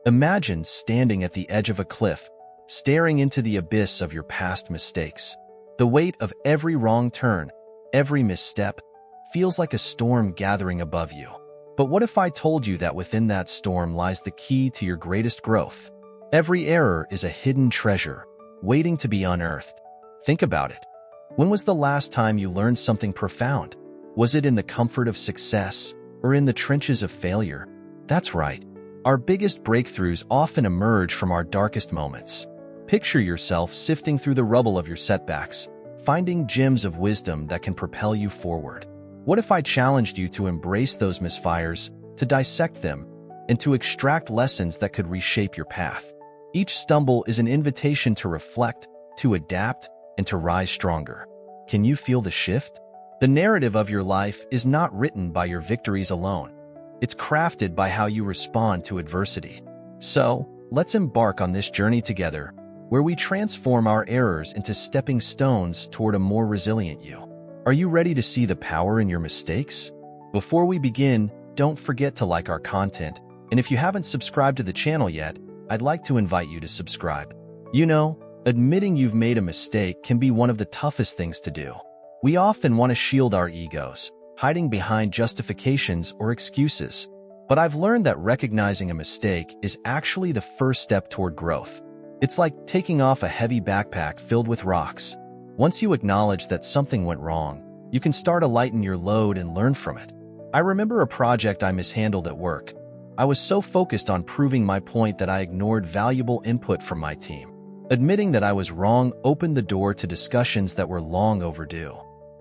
Imagine standing at the edge of a cliff, staring into the abyss of your past mistakes. The weight of every wrong turn, every misstep, feels like a storm gathering above you. But what if I told you that within that storm lies the key to your greatest growth? Every error is a hidden treasure, waiting to be unearthed. Think about it. When was the last time you learned something profound? Was it in the comfort of success or in the trenches of failure? That's right. Our biggest breakthroughs often emerge from our darkest moments. Picture yourself sifting through the rubble of your setbacks, finding gems of wisdom that can propel you forward. What if I challenged you to embrace those misfires, to dissect them, and to extract lessons that could reshape your path? Each stumble is an invitation to reflect, to adapt, and to rise stronger. Can you feel the shift? The narrative of your life is not written by your victories alone. It's crafted by how you respond to adversity. So, let's embark on this journey together, where we transform our errors into stepping stones toward a more resilient you. Are you ready to see the power in your mistakes? Before we begin, don't forget to like our content, and if you haven't subscribed to the channel yet, I'd like to invite you to subscribe. You know, admitting you've made a mistake can be one of the toughest things to do. We often want to shield our egos, hiding behind justifications or excuses. But I've learned that recognizing a mistake is actually the first step toward growth. It's like taking off a heavy backpack filled with rocks. Once you acknowledge that something went wrong, you can start to lighten your load and learn from it. I remember a project I mishandled at work. I was so focused on proving my point that I ignored valuable input from my team. Admitting that I was wrong opened the door to discussions that were long overdue.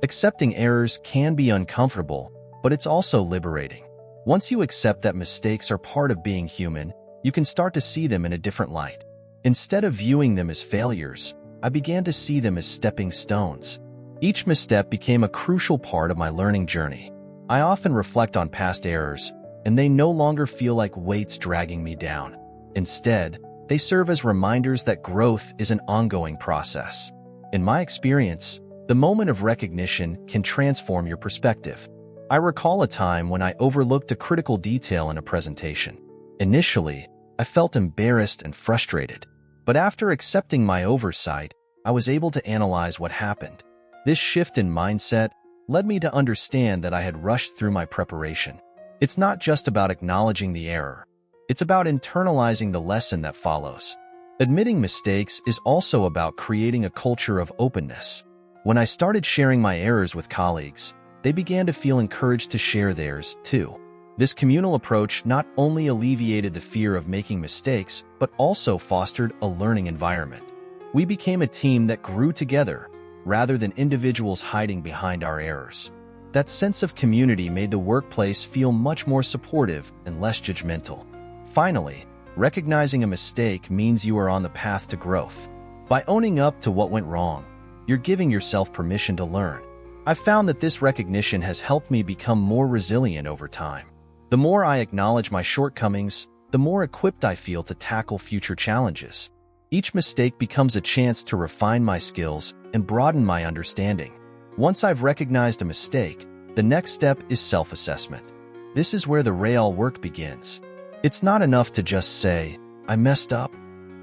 Accepting errors can be uncomfortable, but it's also liberating. Once you accept that mistakes are part of being human, you can start to see them in a different light. Instead of viewing them as failures, I began to see them as stepping stones. Each misstep became a crucial part of my learning journey. I often reflect on past errors, and they no longer feel like weights dragging me down. Instead, they serve as reminders that growth is an ongoing process. In my experience, the moment of recognition can transform your perspective. I recall a time when I overlooked a critical detail in a presentation. Initially, I felt embarrassed and frustrated. But after accepting my oversight, I was able to analyze what happened. This shift in mindset led me to understand that I had rushed through my preparation. It's not just about acknowledging the error. It's about internalizing the lesson that follows. Admitting mistakes is also about creating a culture of openness. When I started sharing my errors with colleagues, they began to feel encouraged to share theirs, too. This communal approach not only alleviated the fear of making mistakes, but also fostered a learning environment. We became a team that grew together, rather than individuals hiding behind our errors. That sense of community made the workplace feel much more supportive and less judgmental. Finally, recognizing a mistake means you are on the path to growth. By owning up to what went wrong, you're giving yourself permission to learn. I've found that this recognition has helped me become more resilient over time. The more I acknowledge my shortcomings, the more equipped I feel to tackle future challenges. Each mistake becomes a chance to refine my skills and broaden my understanding. Once I've recognized a mistake, the next step is self-assessment. This is where the real work begins. It's not enough to just say, "I messed up."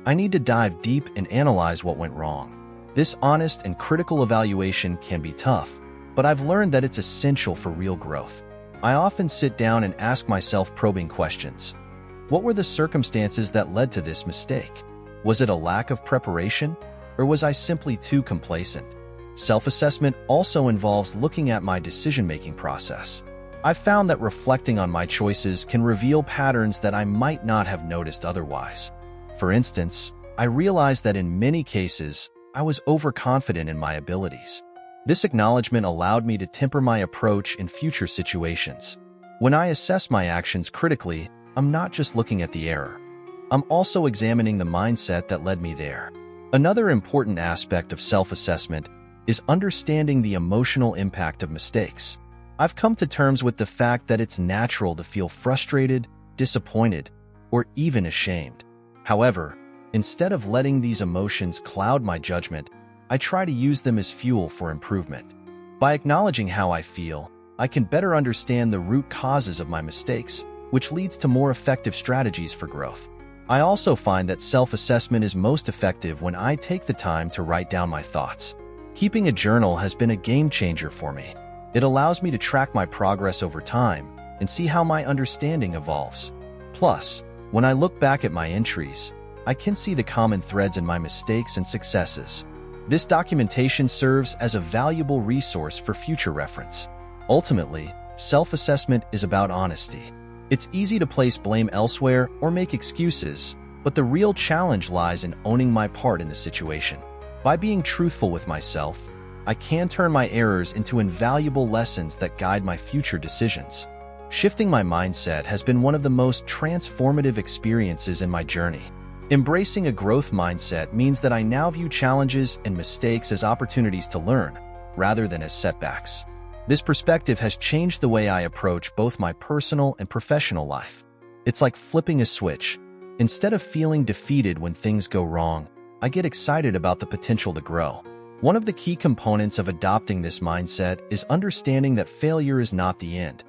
I need to dive deep and analyze what went wrong. This honest and critical evaluation can be tough, but I've learned that it's essential for real growth. I often sit down and ask myself probing questions. What were the circumstances that led to this mistake? Was it a lack of preparation, or was I simply too complacent? Self-assessment also involves looking at my decision-making process. I've found that reflecting on my choices can reveal patterns that I might not have noticed otherwise. For instance, I realized that in many cases, I was overconfident in my abilities. This acknowledgement allowed me to temper my approach in future situations. When I assess my actions critically, I'm not just looking at the error. I'm also examining the mindset that led me there. Another important aspect of self-assessment is understanding the emotional impact of mistakes. I've come to terms with the fact that it's natural to feel frustrated, disappointed, or even ashamed. However, instead of letting these emotions cloud my judgment, I try to use them as fuel for improvement. By acknowledging how I feel, I can better understand the root causes of my mistakes, which leads to more effective strategies for growth. I also find that self-assessment is most effective when I take the time to write down my thoughts. Keeping a journal has been a game changer for me. It allows me to track my progress over time and see how my understanding evolves. Plus, when I look back at my entries, I can see the common threads in my mistakes and successes. This documentation serves as a valuable resource for future reference. Ultimately, self-assessment is about honesty. It's easy to place blame elsewhere or make excuses, but the real challenge lies in owning my part in the situation. By being truthful with myself, I can turn my errors into invaluable lessons that guide my future decisions. Shifting my mindset has been one of the most transformative experiences in my journey. Embracing a growth mindset means that I now view challenges and mistakes as opportunities to learn, rather than as setbacks. This perspective has changed the way I approach both my personal and professional life. It's like flipping a switch. Instead of feeling defeated when things go wrong, I get excited about the potential to grow. One of the key components of adopting this mindset is understanding that failure is not the end.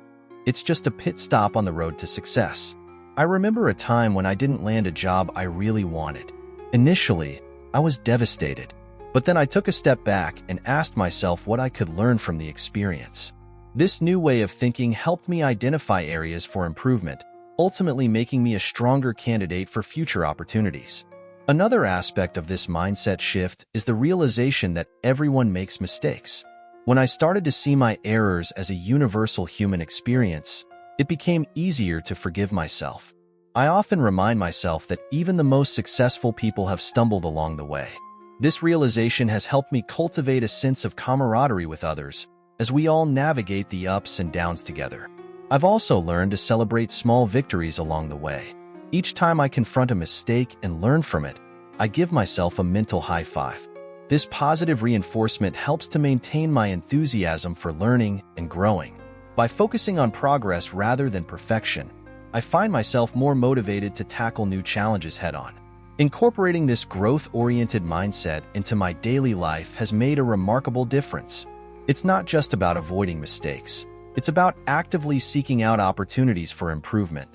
It's just a pit stop on the road to success. I remember a time when I didn't land a job I really wanted. Initially, I was devastated, but then I took a step back and asked myself what I could learn from the experience. This new way of thinking helped me identify areas for improvement, ultimately making me a stronger candidate for future opportunities. Another aspect of this mindset shift is the realization that everyone makes mistakes. When I started to see my errors as a universal human experience, it became easier to forgive myself. I often remind myself that even the most successful people have stumbled along the way. This realization has helped me cultivate a sense of camaraderie with others, as we all navigate the ups and downs together. I've also learned to celebrate small victories along the way. Each time I confront a mistake and learn from it, I give myself a mental high five. This positive reinforcement helps to maintain my enthusiasm for learning and growing. By focusing on progress rather than perfection, I find myself more motivated to tackle new challenges head-on. Incorporating this growth-oriented mindset into my daily life has made a remarkable difference. It's not just about avoiding mistakes. It's about actively seeking out opportunities for improvement.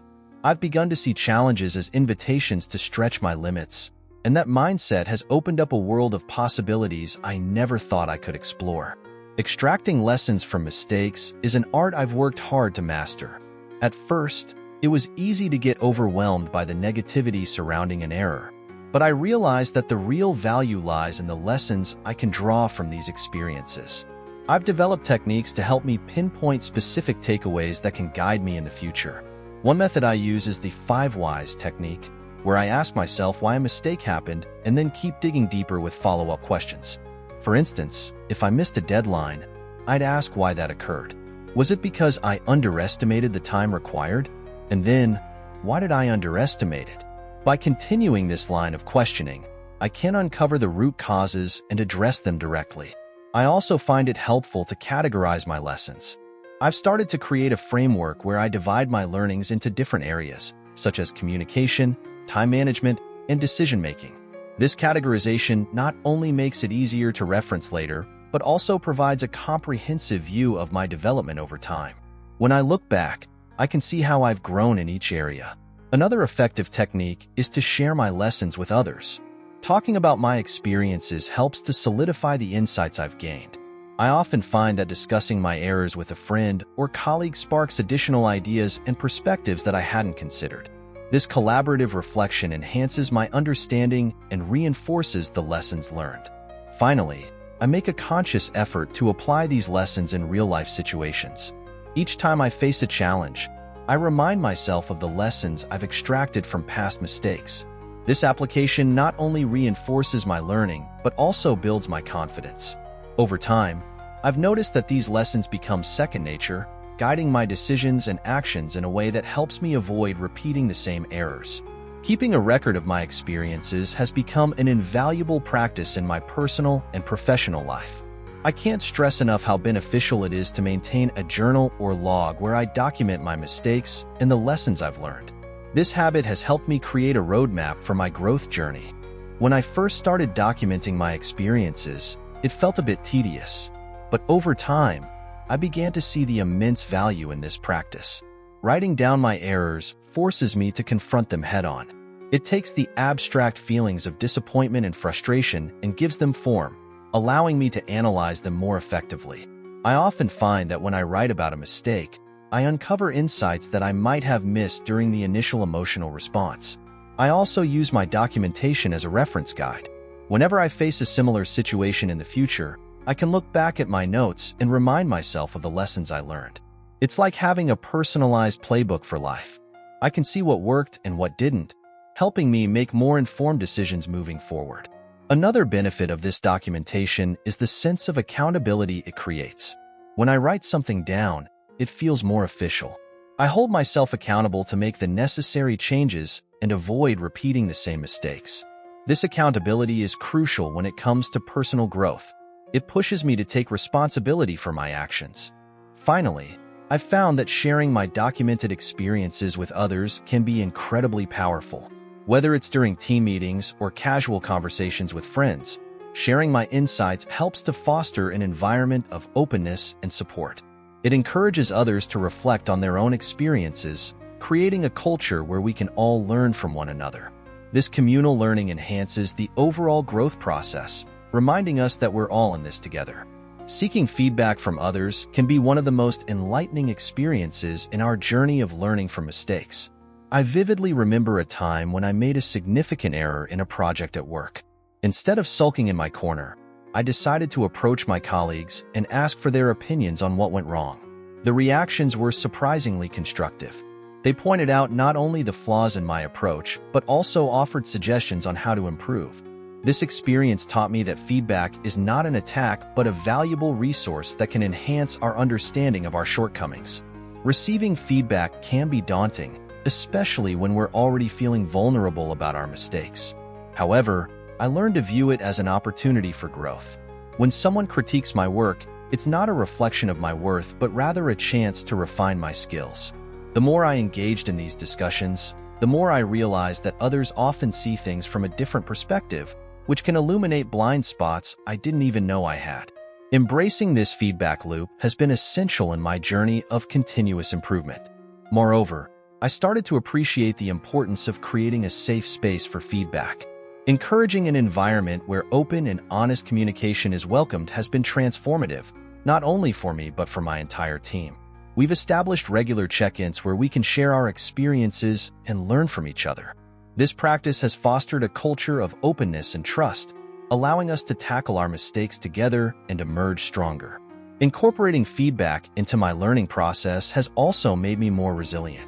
I've begun to see challenges as invitations to stretch my limits, and that mindset has opened up a world of possibilities I never thought I could explore. Extracting lessons from mistakes is an art I've worked hard to master. At first, it was easy to get overwhelmed by the negativity surrounding an error, but I realized that the real value lies in the lessons I can draw from these experiences. I've developed techniques to help me pinpoint specific takeaways that can guide me in the future. One method I use is the 5 whys technique, where I ask myself why a mistake happened and then keep digging deeper with follow-up questions. For instance, if I missed a deadline, I'd ask why that occurred. Was it because I underestimated the time required? And then, why did I underestimate it? By continuing this line of questioning, I can uncover the root causes and address them directly. I also find it helpful to categorize my lessons. I've started to create a framework where I divide my learnings into different areas, such as communication, time management, and decision-making. This categorization not only makes it easier to reference later, but also provides a comprehensive view of my development over time. When I look back, I can see how I've grown in each area. Another effective technique is to share my lessons with others. Talking about my experiences helps to solidify the insights I've gained. I often find that discussing my errors with a friend or colleague sparks additional ideas and perspectives that I hadn't considered. This collaborative reflection enhances my understanding and reinforces the lessons learned. Finally, I make a conscious effort to apply these lessons in real-life situations. Each time I face a challenge, I remind myself of the lessons I've extracted from past mistakes. This application not only reinforces my learning, but also builds my confidence. Over time, I've noticed that these lessons become second nature, guiding my decisions and actions in a way that helps me avoid repeating the same errors. Keeping a record of my experiences has become an invaluable practice in my personal and professional life. I can't stress enough how beneficial it is to maintain a journal or log where I document my mistakes and the lessons I've learned. This habit has helped me create a roadmap for my growth journey. When I first started documenting my experiences, it felt a bit tedious, but over time, I began to see the immense value in this practice. Writing down my errors forces me to confront them head-on. It takes the abstract feelings of disappointment and frustration and gives them form, allowing me to analyze them more effectively. I often find that when I write about a mistake, I uncover insights that I might have missed during the initial emotional response. I also use my documentation as a reference guide. Whenever I face a similar situation in the future, I can look back at my notes and remind myself of the lessons I learned. It's like having a personalized playbook for life. I can see what worked and what didn't, helping me make more informed decisions moving forward. Another benefit of this documentation is the sense of accountability it creates. When I write something down, it feels more official. I hold myself accountable to make the necessary changes and avoid repeating the same mistakes. This accountability is crucial when it comes to personal growth. It pushes me to take responsibility for my actions. Finally, I've found that sharing my documented experiences with others can be incredibly powerful. Whether it's during team meetings or casual conversations with friends, sharing my insights helps to foster an environment of openness and support. It encourages others to reflect on their own experiences, creating a culture where we can all learn from one another. This communal learning enhances the overall growth process, reminding us that we're all in this together. Seeking feedback from others can be one of the most enlightening experiences in our journey of learning from mistakes. I vividly remember a time when I made a significant error in a project at work. Instead of sulking in my corner, I decided to approach my colleagues and ask for their opinions on what went wrong. The reactions were surprisingly constructive. They pointed out not only the flaws in my approach, but also offered suggestions on how to improve. This experience taught me that feedback is not an attack, but a valuable resource that can enhance our understanding of our shortcomings. Receiving feedback can be daunting, especially when we're already feeling vulnerable about our mistakes. However, I learned to view it as an opportunity for growth. When someone critiques my work, it's not a reflection of my worth, but rather a chance to refine my skills. The more I engaged in these discussions, the more I realized that others often see things from a different perspective, which can illuminate blind spots I didn't even know I had. Embracing this feedback loop has been essential in my journey of continuous improvement. Moreover, I started to appreciate the importance of creating a safe space for feedback. Encouraging an environment where open and honest communication is welcomed has been transformative, not only for me but for my entire team. We've established regular check-ins where we can share our experiences and learn from each other. This practice has fostered a culture of openness and trust, allowing us to tackle our mistakes together and emerge stronger. Incorporating feedback into my learning process has also made me more resilient.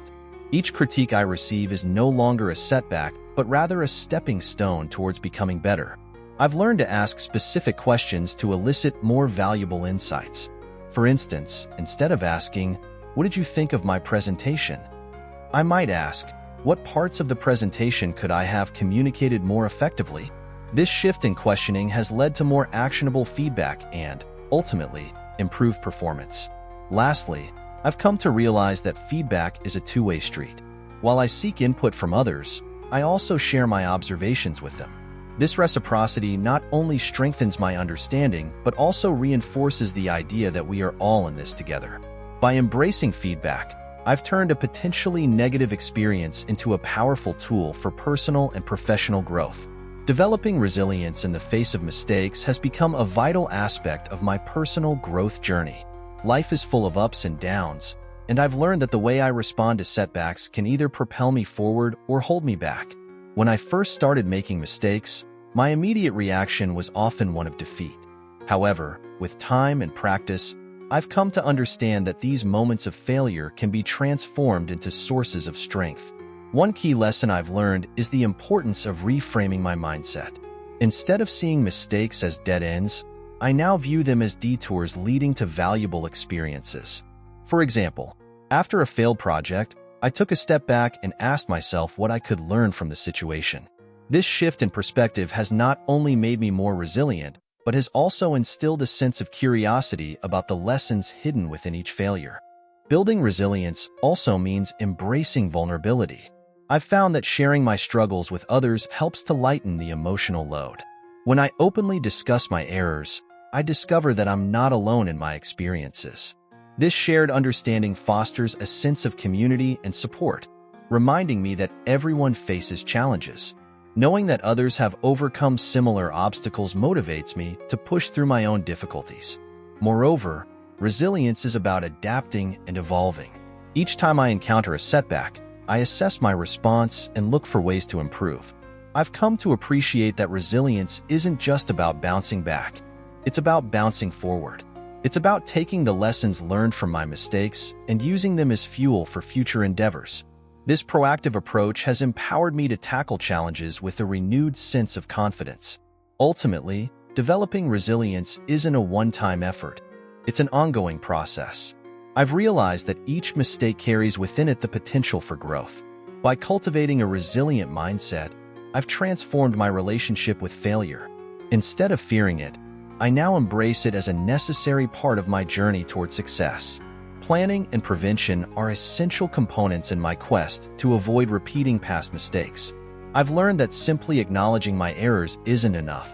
Each critique I receive is no longer a setback, but rather a stepping stone towards becoming better. I've learned to ask specific questions to elicit more valuable insights. For instance, instead of asking, "What did you think of my presentation?" I might ask, "What parts of the presentation could I have communicated more effectively?" This shift in questioning has led to more actionable feedback and, ultimately, improved performance. Lastly, I've come to realize that feedback is a two-way street. While I seek input from others, I also share my observations with them. This reciprocity not only strengthens my understanding, but also reinforces the idea that we are all in this together. By embracing feedback, I've turned a potentially negative experience into a powerful tool for personal and professional growth. Developing resilience in the face of mistakes has become a vital aspect of my personal growth journey. Life is full of ups and downs, and I've learned that the way I respond to setbacks can either propel me forward or hold me back. When I first started making mistakes, my immediate reaction was often one of defeat. However, with time and practice, I've come to understand that these moments of failure can be transformed into sources of strength. One key lesson I've learned is the importance of reframing my mindset. Instead of seeing mistakes as dead ends, I now view them as detours leading to valuable experiences. For example, after a failed project, I took a step back and asked myself what I could learn from the situation. This shift in perspective has not only made me more resilient, but has also instilled a sense of curiosity about the lessons hidden within each failure. Building resilience also means embracing vulnerability. I've found that sharing my struggles with others helps to lighten the emotional load. When I openly discuss my errors, I discover that I'm not alone in my experiences. This shared understanding fosters a sense of community and support. reminding me that everyone faces challenges. Knowing that others have overcome similar obstacles motivates me to push through my own difficulties. Moreover, resilience is about adapting and evolving. Each time I encounter a setback, I assess my response and look for ways to improve. I've come to appreciate that resilience isn't just about bouncing back. It's about bouncing forward. It's about taking the lessons learned from my mistakes and using them as fuel for future endeavors. This proactive approach has empowered me to tackle challenges with a renewed sense of confidence. Ultimately, developing resilience isn't a one-time effort. It's an ongoing process. I've realized that each mistake carries within it the potential for growth. By cultivating a resilient mindset, I've transformed my relationship with failure. Instead of fearing it, I now embrace it as a necessary part of my journey toward success. Planning and prevention are essential components in my quest to avoid repeating past mistakes. I've learned that simply acknowledging my errors isn't enough.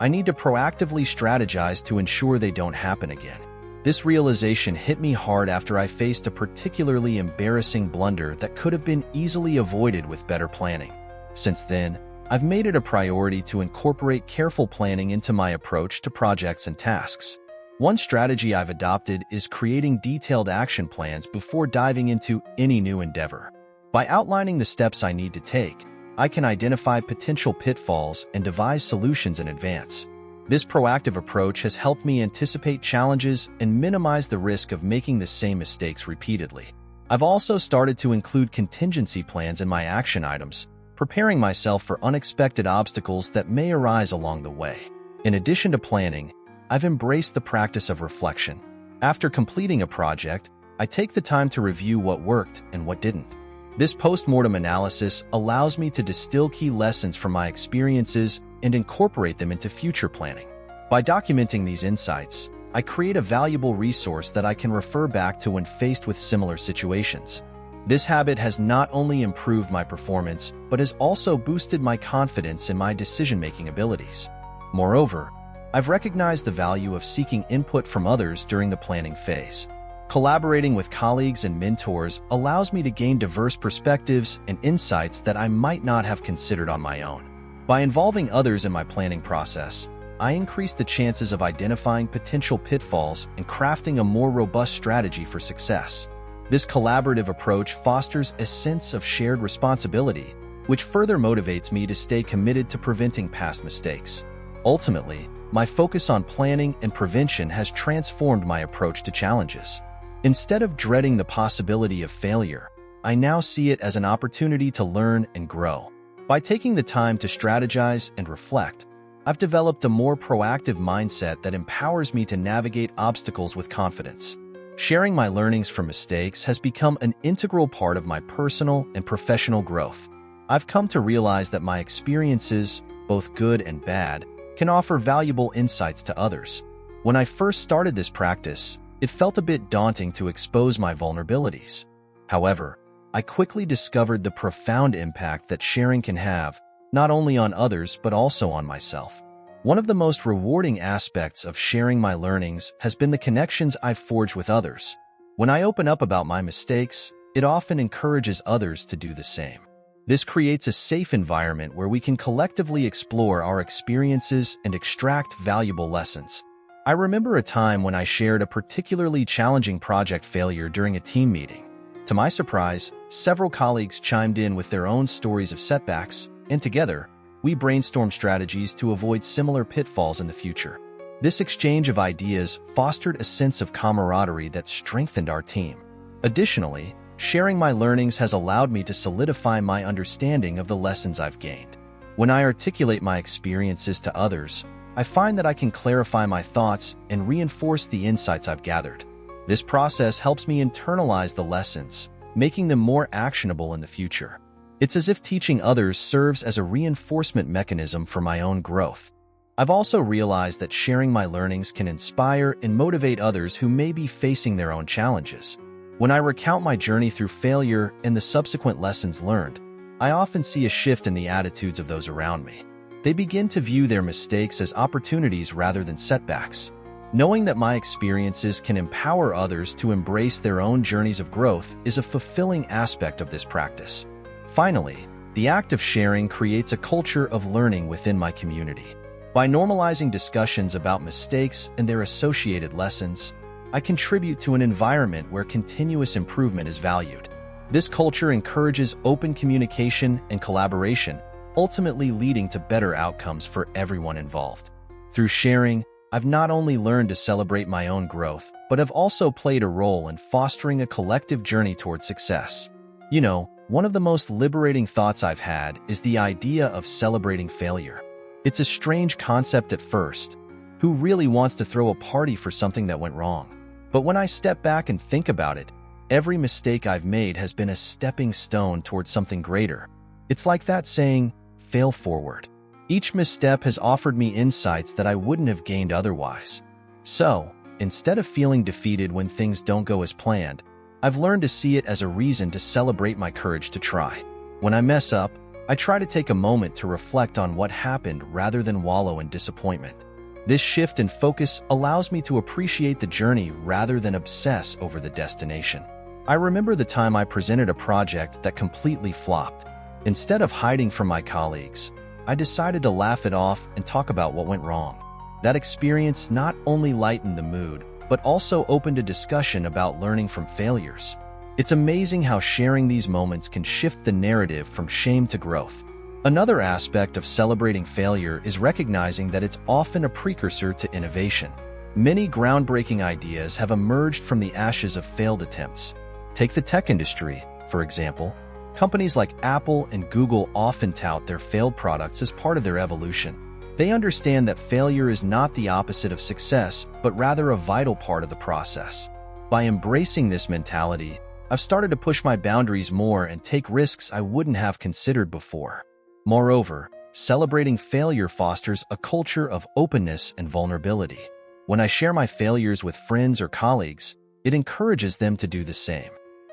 I need to proactively strategize to ensure they don't happen again. This realization hit me hard after I faced a particularly embarrassing blunder that could have been easily avoided with better planning. Since then, I've made it a priority to incorporate careful planning into my approach to projects and tasks. One strategy I've adopted is creating detailed action plans before diving into any new endeavor. By outlining the steps I need to take, I can identify potential pitfalls and devise solutions in advance. This proactive approach has helped me anticipate challenges and minimize the risk of making the same mistakes repeatedly. I've also started to include contingency plans in my action items, preparing myself for unexpected obstacles that may arise along the way. In addition to planning, I've embraced the practice of reflection. After completing a project, I take the time to review what worked and what didn't. This post-mortem analysis allows me to distill key lessons from my experiences and incorporate them into future planning. By documenting these insights, I create a valuable resource that I can refer back to when faced with similar situations. This habit has not only improved my performance, but has also boosted my confidence in my decision-making abilities. Moreover, I've recognized the value of seeking input from others during the planning phase. Collaborating with colleagues and mentors allows me to gain diverse perspectives and insights that I might not have considered on my own. By involving others in my planning process, I increase the chances of identifying potential pitfalls and crafting a more robust strategy for success. This collaborative approach fosters a sense of shared responsibility, which further motivates me to stay committed to preventing past mistakes. Ultimately, my focus on planning and prevention has transformed my approach to challenges. Instead of dreading the possibility of failure, I now see it as an opportunity to learn and grow. By taking the time to strategize and reflect, I've developed a more proactive mindset that empowers me to navigate obstacles with confidence. Sharing my learnings from mistakes has become an integral part of my personal and professional growth. I've come to realize that my experiences, both good and bad, can offer valuable insights to others. When I first started this practice, it felt a bit daunting to expose my vulnerabilities. However, I quickly discovered the profound impact that sharing can have, not only on others but also on myself. One of the most rewarding aspects of sharing my learnings has been the connections I've forged with others. When I open up about my mistakes, it often encourages others to do the same. This creates a safe environment where we can collectively explore our experiences and extract valuable lessons. I remember a time when I shared a particularly challenging project failure during a team meeting. To my surprise, several colleagues chimed in with their own stories of setbacks, and together, we brainstormed strategies to avoid similar pitfalls in the future. This exchange of ideas fostered a sense of camaraderie that strengthened our team. Additionally, sharing my learnings has allowed me to solidify my understanding of the lessons I've gained. When I articulate my experiences to others, I find that I can clarify my thoughts and reinforce the insights I've gathered. This process helps me internalize the lessons, making them more actionable in the future. It's as if teaching others serves as a reinforcement mechanism for my own growth. I've also realized that sharing my learnings can inspire and motivate others who may be facing their own challenges. When I recount my journey through failure and the subsequent lessons learned, I often see a shift in the attitudes of those around me. They begin to view their mistakes as opportunities rather than setbacks. Knowing that my experiences can empower others to embrace their own journeys of growth is a fulfilling aspect of this practice. Finally, the act of sharing creates a culture of learning within my community. By normalizing discussions about mistakes and their associated lessons, I contribute to an environment where continuous improvement is valued. This culture encourages open communication and collaboration, ultimately leading to better outcomes for everyone involved. Through sharing, I've not only learned to celebrate my own growth, but have also played a role in fostering a collective journey toward success. You know, one of the most liberating thoughts I've had is the idea of celebrating failure. It's a strange concept at first. Who really wants to throw a party for something that went wrong? But when I step back and think about it, every mistake I've made has been a stepping stone towards something greater. It's like that saying, fail forward. Each misstep has offered me insights that I wouldn't have gained otherwise. So, instead of feeling defeated when things don't go as planned, I've learned to see it as a reason to celebrate my courage to try. When I mess up, I try to take a moment to reflect on what happened rather than wallow in disappointment. This shift in focus allows me to appreciate the journey rather than obsess over the destination. I remember the time I presented a project that completely flopped. Instead of hiding from my colleagues, I decided to laugh it off and talk about what went wrong. That experience not only lightened the mood, but also opened a discussion about learning from failures. It's amazing how sharing these moments can shift the narrative from shame to growth. Another aspect of celebrating failure is recognizing that it's often a precursor to innovation. Many groundbreaking ideas have emerged from the ashes of failed attempts. Take the tech industry, for example. Companies like Apple and Google often tout their failed products as part of their evolution. They understand that failure is not the opposite of success, but rather a vital part of the process. By embracing this mentality, I've started to push my boundaries more and take risks I wouldn't have considered before. Moreover, celebrating failure fosters a culture of openness and vulnerability. When I share my failures with friends or colleagues, it encourages them to do the same.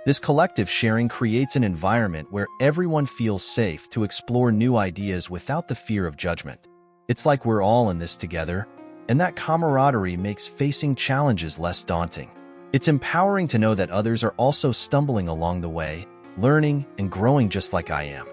This collective sharing creates an environment where everyone feels safe to explore new ideas without the fear of judgment. It's like we're all in this together, and that camaraderie makes facing challenges less daunting. It's empowering to know that others are also stumbling along the way, learning and growing just like I am.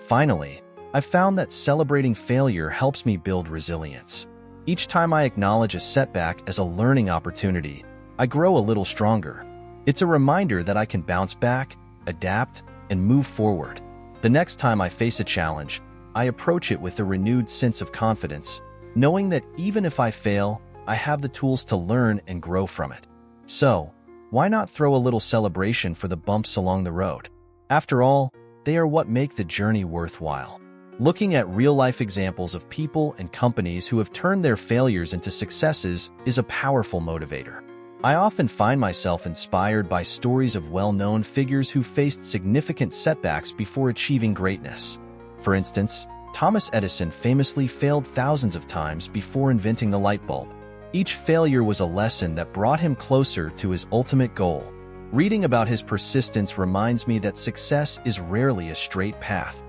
Finally, I've found that celebrating failure helps me build resilience. Each time I acknowledge a setback as a learning opportunity, I grow a little stronger. It's a reminder that I can bounce back, adapt, and move forward. The next time I face a challenge, I approach it with a renewed sense of confidence, knowing that even if I fail, I have the tools to learn and grow from it. So, why not throw a little celebration for the bumps along the road? After all, they are what make the journey worthwhile. Looking at real-life examples of people and companies who have turned their failures into successes is a powerful motivator. I often find myself inspired by stories of well-known figures who faced significant setbacks before achieving greatness. For instance, Thomas Edison famously failed thousands of times before inventing the light bulb. Each failure was a lesson that brought him closer to his ultimate goal. Reading about his persistence reminds me that success is rarely a straight path.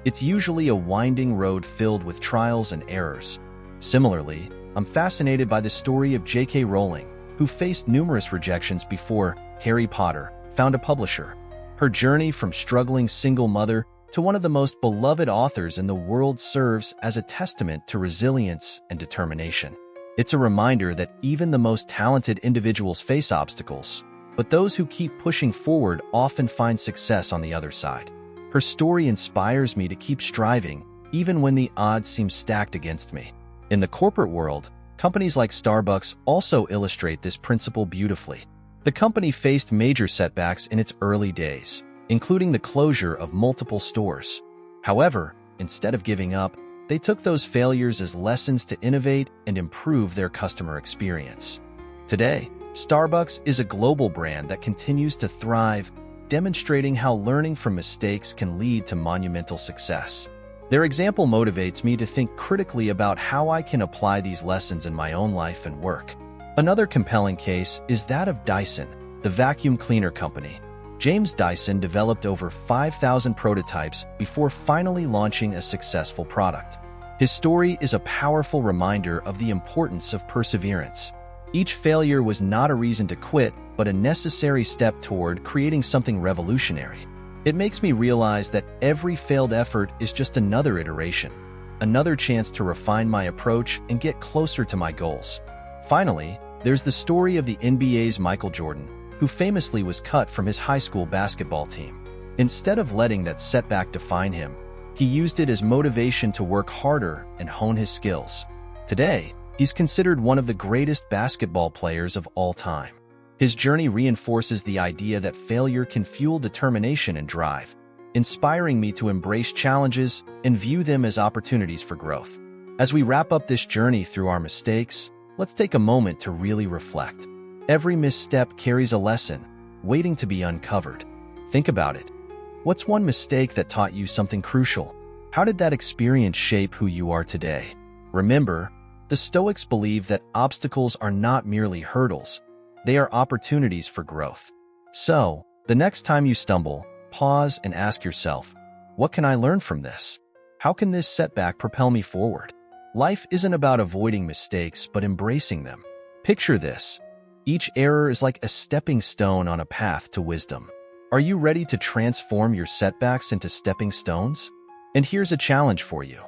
It's usually a winding road filled with trials and errors. Similarly, I'm fascinated by the story of J.K. Rowling, who faced numerous rejections before Harry Potter found a publisher. Her journey from struggling single mother to one of the most beloved authors in the world serves as a testament to resilience and determination. It's a reminder that even the most talented individuals face obstacles, but those who keep pushing forward often find success on the other side. Her story inspires me to keep striving, even when the odds seem stacked against me. In the corporate world, companies like Starbucks also illustrate this principle beautifully. The company faced major setbacks in its early days, including the closure of multiple stores. However, instead of giving up, they took those failures as lessons to innovate and improve their customer experience. Today, Starbucks is a global brand that continues to thrive, demonstrating how learning from mistakes can lead to monumental success. Their example motivates me to think critically about how I can apply these lessons in my own life and work. Another compelling case is that of Dyson, the vacuum cleaner company. James Dyson developed over 5,000 prototypes before finally launching a successful product. His story is a powerful reminder of the importance of perseverance. Each failure was not a reason to quit, but a necessary step toward creating something revolutionary. It makes me realize that every failed effort is just another iteration, another chance to refine my approach and get closer to my goals. Finally, there's the story of the NBA's Michael Jordan, who famously was cut from his high school basketball team. Instead of letting that setback define him, he used it as motivation to work harder and hone his skills. Today, he's considered one of the greatest basketball players of all time. His journey reinforces the idea that failure can fuel determination and drive, inspiring me to embrace challenges and view them as opportunities for growth. As we wrap up this journey through our mistakes, let's take a moment to really reflect. Every misstep carries a lesson, waiting to be uncovered. Think about it. What's one mistake that taught you something crucial? How did that experience shape who you are today? Remember, the Stoics believe that obstacles are not merely hurdles, they are opportunities for growth. So, the next time you stumble, pause and ask yourself, what can I learn from this? How can this setback propel me forward? Life isn't about avoiding mistakes, but embracing them. Picture this. Each error is like a stepping stone on a path to wisdom. Are you ready to transform your setbacks into stepping stones? And here's a challenge for you.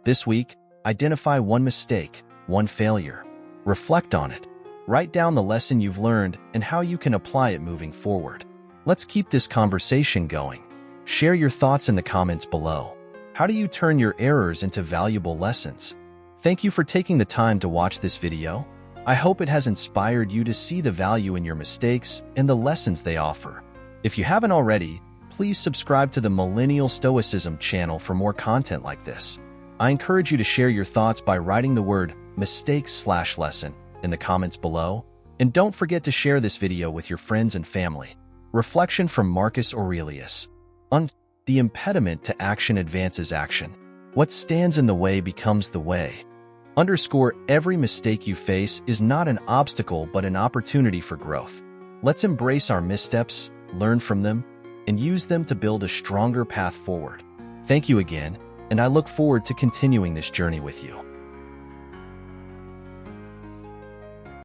This week, identify one mistake, one failure. Reflect on it. Write down the lesson you've learned and how you can apply it moving forward. Let's keep this conversation going. Share your thoughts in the comments below. How do you turn your errors into valuable lessons? Thank you for taking the time to watch this video. I hope it has inspired you to see the value in your mistakes and the lessons they offer. If you haven't already, please subscribe to the Millennial Stoicism channel for more content like this. I encourage you to share your thoughts by writing the word mistakes/lesson in the comments below. And don't forget to share this video with your friends and family. Reflection from Marcus Aurelius. The impediment to action advances action. What stands in the way becomes the way. Underscore, every mistake you face is not an obstacle but an opportunity for growth. Let's embrace our missteps, learn from them, and use them to build a stronger path forward. Thank you again, and I look forward to continuing this journey with you.